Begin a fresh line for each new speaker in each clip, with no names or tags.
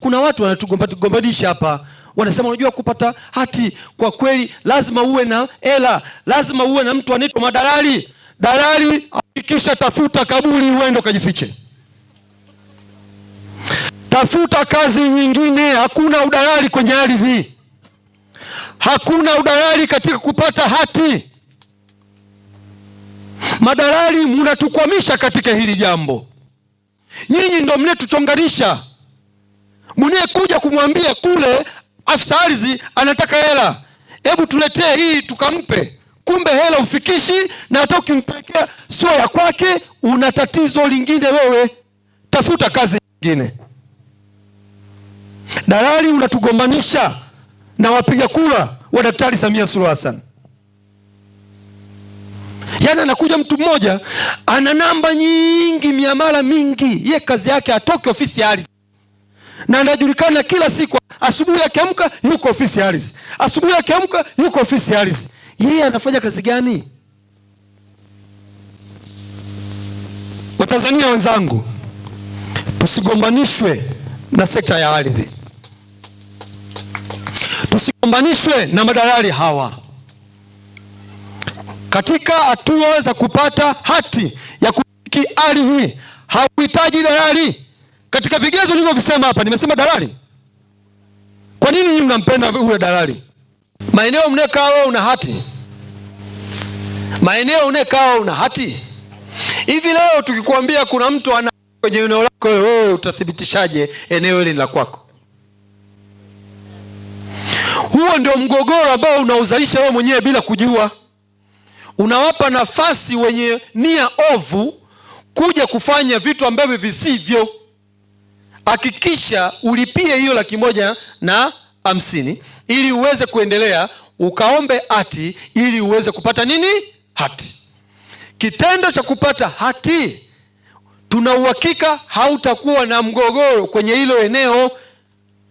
Kuna watu wanatugombanisha hapa, wanasema unajua kupata hati kwa kweli lazima uwe na hela, lazima uwe na mtu anaitwa madalali. Dalali hakikisha tafuta kaburi uende ukajifiche. Tafuta kazi nyingine. Hakuna udalali kwenye ardhi. Hakuna udalali katika kupata hati. Madalali mnatukwamisha katika hili jambo. Nyinyi ndio mnetuchonganisha. Mnekuja kumwambia kule afisa ardhi anataka hela, hebu tuletee hii tukampe. Kumbe hela ufikishi, na hata ukimpelekea sio ya kwake. Una tatizo lingine wewe, tafuta kazi nyingine. Dalali unatugombanisha na wapiga kura wa Daktari Samia Suluhu Hassan. Yaani anakuja mtu mmoja ana namba nyingi, miamala mingi, ye kazi yake atoke ofisi ya ardhi, na anajulikana kila siku. Asubuhi akiamka yuko ofisi ya ardhi, asubuhi akiamka yuko ofisi ya ardhi. Yeye anafanya kazi gani? Watanzania wenzangu, tusigombanishwe na sekta ya ardhi, tusigombanishwe na madalali hawa. Katika hatua za kupata hati ya kumiliki ardhi hauhitaji dalali. Katika vigezo nilivyovisema hapa, nimesema dalali. Kwa nini nyinyi mnampenda huyo dalali? Maeneo mnekaa wewe una hati, maeneo unekaa una hati. Hivi leo tukikwambia kuna mtu ana kwenye eneo lako, wewe utathibitishaje eneo hili la kwako? Huo ndio mgogoro ambao unauzalisha wewe mwenyewe bila kujua. Unawapa nafasi wenye nia ovu kuja kufanya vitu ambavyo visivyo. Hakikisha ulipie hiyo 150,000 ili uweze kuendelea, ukaombe hati ili uweze kupata nini? Hati. Kitendo cha kupata hati, tuna uhakika hautakuwa na mgogoro kwenye hilo eneo,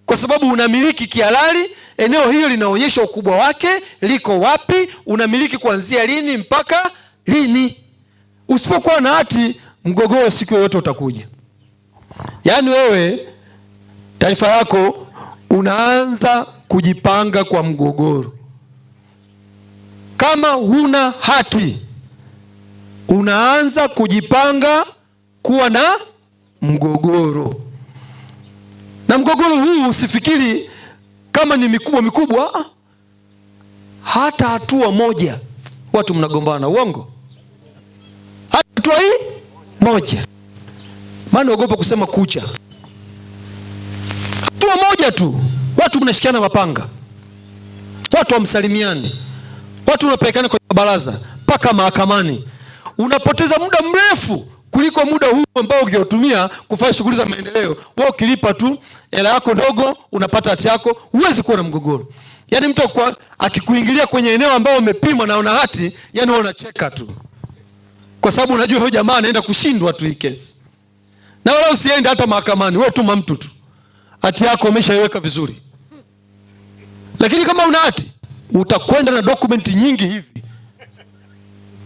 kwa sababu unamiliki kihalali. Eneo hilo linaonyesha ukubwa wake, liko wapi, unamiliki kuanzia lini mpaka lini. Usipokuwa na hati, mgogoro siku yoyote utakuja. Yaani wewe taifa yako unaanza kujipanga kwa mgogoro. Kama huna hati, unaanza kujipanga kuwa na mgogoro. Na mgogoro huu usifikiri kama ni mikubwa. Hata hatua moja watu mnagombana. Uongo? Hata hatua hii moja. Maana ogopa kusema kucha. Hatua moja tu watu mnashikiana mapanga, watu wamsalimiani, watu unapelekana kwenye baraza mpaka mahakamani. Unapoteza muda mrefu kuliko muda huu ambao ungetumia kufanya shughuli za maendeleo. Wewe ukilipa tu hela yako ndogo unapata hati yako, huwezi kuwa na mgogoro. Yaani mtu akikuingilia kwenye eneo ambao umepimwa na una hati, yani wewe unacheka tu, kwa sababu unajua huyo jamaa anaenda kushindwa tu hii kesi. Na wala usiende hata mahakamani, wewe tuma mtu tu, hati yako umeshaiweka vizuri. Lakini kama una hati, utakwenda na dokumenti nyingi hivi.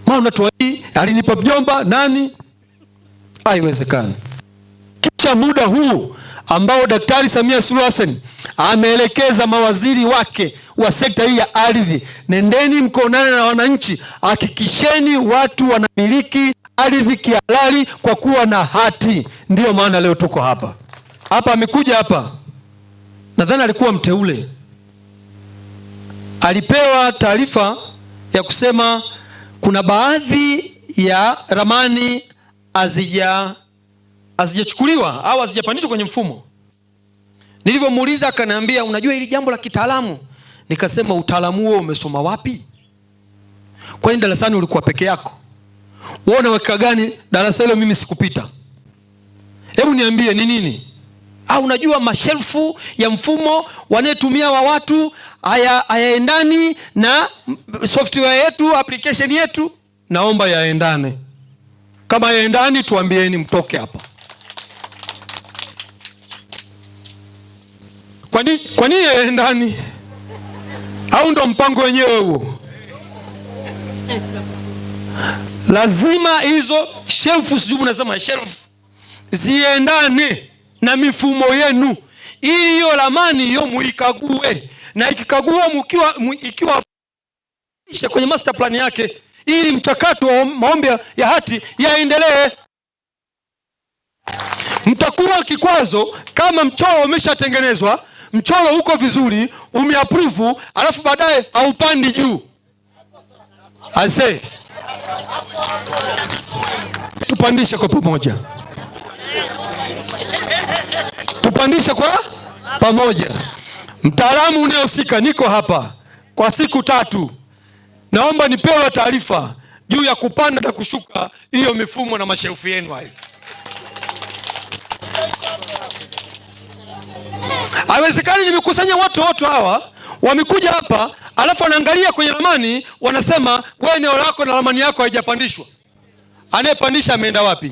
Maana unatoa hii, alinipa mjomba nani? Haiwezekani. Kisha muda huu ambao Daktari Samia Suluhu Hassan ameelekeza mawaziri wake wa sekta hii ya ardhi, nendeni mkaonane na wananchi, hakikisheni watu wanamiliki ardhi kihalali kwa kuwa na hati. Ndiyo maana leo tuko hapa. Amekuja hapa, nadhani alikuwa mteule, alipewa taarifa ya kusema kuna baadhi ya ramani hazijachukuliwa au hazijapandishwa kwenye mfumo. Nilivyomuuliza akaniambia, unajua hili jambo la kitaalamu. Nikasema, utaalamu huo umesoma wapi? Kwani darasani ulikuwa peke yako? Wewe unaweka gani darasa hilo? Mimi sikupita. Hebu niambie ni nini? Au unajua mashelfu ya mfumo wanayetumia wa watu hayaendani na software yetu, application yetu? Naomba yaendane. Kama yaendani, tuambieni mtoke hapa. Kwa nini yaendani? Au ndo mpango wenyewe huo? Lazima hizo shelfu, sijui unasema shelfu, ziendane na mifumo yenu, ili hiyo ramani hiyo muikague, na ikikagua ikiwa kwenye master plan yake, ili mchakato wa maombi ya hati yaendelee. Mtakuwa kikwazo kama mchoro umeshatengenezwa, mchoro uko vizuri, umeapprove, alafu baadaye haupandi juu. Ase, tupandishe kwa pamoja, tupandishe kwa pamoja. Mtaalamu unayehusika, niko hapa kwa siku 3, naomba nipewe taarifa juu ya kupanda na kushuka hiyo mifumo na mashelfu yenu hayo. Haiwezekani nimekusanya watu hawa wamekuja hapa, alafu wanaangalia kwenye ramani wanasema wewe eneo lako na ramani yako haijapandishwa. Anayepandisha ameenda wapi?